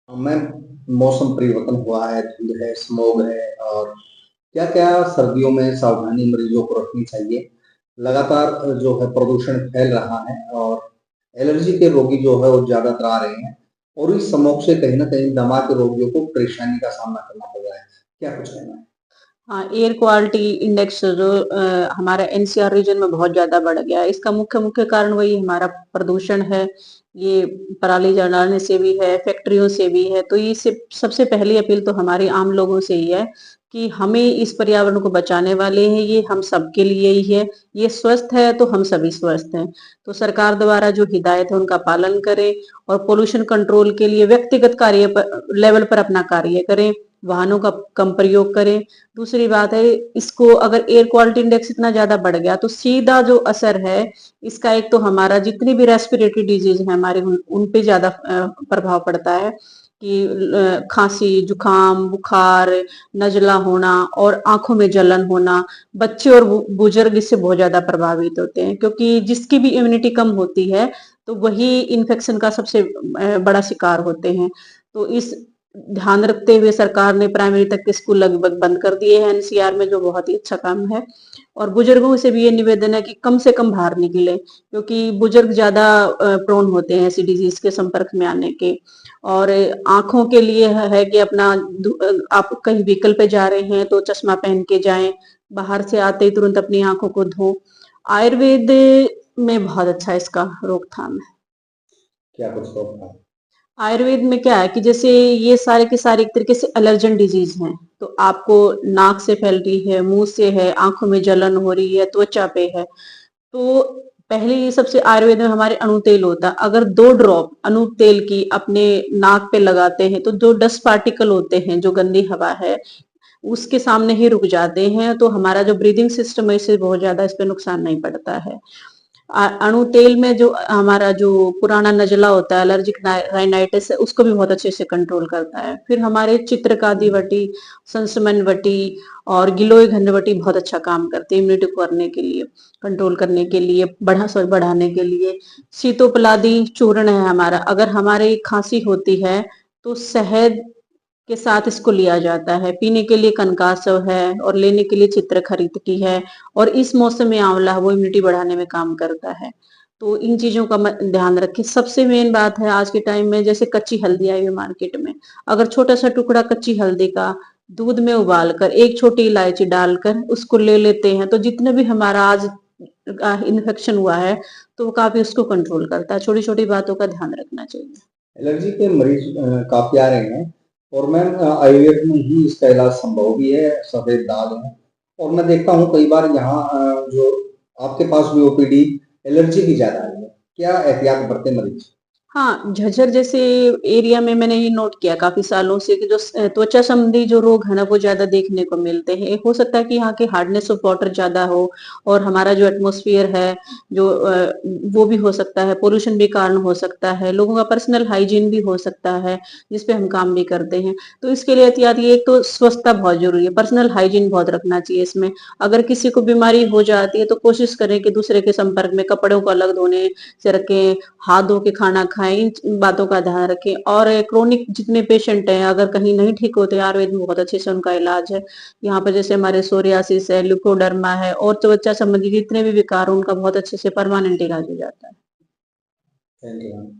मैं मौसम परिवर्तन हुआ है, धुंध है, स्मॉग है और क्या-क्या सर्दियों में सावधानी मरीजों को रखनी चाहिए? लगातार जो है प्रदूषण फैल रहा है और एलर्जी के रोगी जो है वो ज़्यादातर आ रहे हैं और इस स्मॉग से कहीं न कहीं दमा के रोगियों को परेशानी का सामना करना पड़ रहा है। क्या कुछ कहना है? हाँ, एयर क्वालिटी इंडेक्स जो हमारा एनसीआर रीजन में बहुत ज़्यादा बढ़ गया है। इसका मुख्य मुख्य कारण वही हमारा प्रदूषण है। ये पराली जलाने से भी है, फैक्ट्रियों से भी है। तो ये सिर्फ सबसे पहली अपील तो हमारी आम लोगों से ही है कि हमें इस पर्यावरण को बचाने वाले हैं, ये हम सबके लिए ही है। ये स्वस्थ है तो हम सभी स्वस्थ हैं। तो सरकार द्वारा जो हिदायत है उनका पालन करें और पोल्यूशन कंट्रोल के लिए व्यक्तिगत कार्य पर लेवल पर अपना कार्य करें, वाहनों का कम प्रयोग करें। दूसरी बात है, इसको अगर एयर क्वालिटी इंडेक्स इतना ज्यादा बढ़ गया तो सीधा जो असर है इसका, एक तो हमारा जितनी भी रेस्पिरेटरी डिजीज है हमारे उन पे ज्यादा प्रभाव पड़ता है कि खांसी, जुकाम, बुखार, नजला होना और आंखों में जलन होना। बच्चे और बुजुर्ग इससे बहुत ज्यादा प्रभावित होते हैं क्योंकि जिसकी भी इम्यूनिटी कम होती है तो वही इन्फेक्शन का सबसे बड़ा शिकार होते हैं। तो इस ध्यान रखते हुए सरकार ने प्राइमरी तक के स्कूल लगभग बंद कर दिए हैं एनसीआर में, जो बहुत ही अच्छा काम है। और बुजुर्गों से भी ये निवेदन है कि कम से कम बाहर निकले क्योंकि बुजुर्ग ज्यादा प्रोन होते हैं ऐसी डिजीज के संपर्क में आने के। और आंखों के लिए है कि अपना आप कहीं व्हीकल पे जा रहे हैं तो चश्मा पहन के जाएं, बाहर से आते ही तुरंत अपनी आंखों को धो। आयुर्वेद में बहुत अच्छा इसका रोकथाम है। क्या कुछ होता है? आयुर्वेद में क्या है कि जैसे ये सारे के सारे एक तरीके से एलर्जन डिजीज हैं, तो आपको नाक से फैल रही है, मुंह से है, आंखों में जलन हो रही है, त्वचा पे है, तो पहले ये सबसे आयुर्वेद में हमारे अणु तेल होता है। अगर 2 ड्रॉप अणु तेल की अपने नाक पे लगाते हैं तो जो डस्ट पार्टिकल होते हैं, जो गंदी हवा है, उसके सामने ही रुक जाते हैं, तो हमारा जो ब्रीदिंग सिस्टम है इससे बहुत ज्यादा इस पे नुकसान नहीं पड़ता है। अणु तेल में जो हमारा जो पुराना नजला होता है, एलर्जिक राइनाइटिस है, उसको भी बहुत अच्छे से कंट्रोल करता है। फिर हमारे चित्रकादि वटी, संसमन वटी और गिलोय घनवटी बहुत अच्छा काम करते हैं इम्यूनिटी को करने के लिए, कंट्रोल करने के लिए, बढ़ाने के लिए। शीतोपलादी चूर्ण है हमारा, अगर हमारे खांसी होती है तो शहद के साथ इसको लिया जाता है। पीने के लिए कनकासव है और लेने के लिए चित्र खरीद की है। और इस मौसम में आंवला वो इम्यूनिटी बढ़ाने में काम करता है। तो इन चीजों का ध्यान रखें। सबसे मेन बात है आज के टाइम में, जैसे कच्ची हल्दी आई हुई मार्केट में, अगर छोटा सा टुकड़ा कच्ची हल्दी का दूध में उबालकर एक छोटी इलायची डालकर उसको ले लेते हैं तो जितने भी हमारा आज इन्फेक्शन हुआ है तो वो काफी उसको कंट्रोल करता है। छोटी छोटी बातों का ध्यान रखना चाहिए। एलर्जी के मरीज काफ़ी आ रहे हैं और मैम आयुर्वेद में ही इसका इलाज संभव भी है, सफ़ेद दाग है और मैं देखता हूँ कई बार यहाँ जो आपके पास भी ओपीडी एलर्जी की ज़्यादा आई है। क्या एहतियात बरतें मरीज? हाँ, झज्जर जैसे एरिया में मैंने ये नोट किया काफ़ी सालों से कि जो त्वचा संबंधी जो रोग है ना वो ज़्यादा देखने को मिलते हैं। हो सकता है कि यहाँ के हार्डनेस ऑफ वाटर ज़्यादा हो और हमारा जो एटमॉस्फेयर है जो वो भी हो सकता है, पोल्यूशन भी कारण हो सकता है, लोगों का पर्सनल हाइजीन भी हो सकता है, जिस पे हम काम भी करते हैं। तो इसके लिए एहतियात ये, एक तो स्वच्छता बहुत ज़रूरी है, पर्सनल हाइजीन बहुत रखना चाहिए इसमें। अगर किसी को बीमारी हो जाती है तो कोशिश करें कि दूसरे के संपर्क में कपड़ों को अलग धोने से रखें, हाथ धो के खाना खाएं, इन बातों का ध्यान रखें। और क्रोनिक जितने पेशेंट हैं अगर कहीं नहीं ठीक होते, आयुर्वेद में बहुत अच्छे से उनका इलाज है। यहाँ पर जैसे हमारे सोरियासिस है, ल्यूकोडर्मा है और त्वचा संबंधी जितने भी विकार, उनका बहुत अच्छे से परमानेंट इलाज हो जाता है। Thank you ma'am.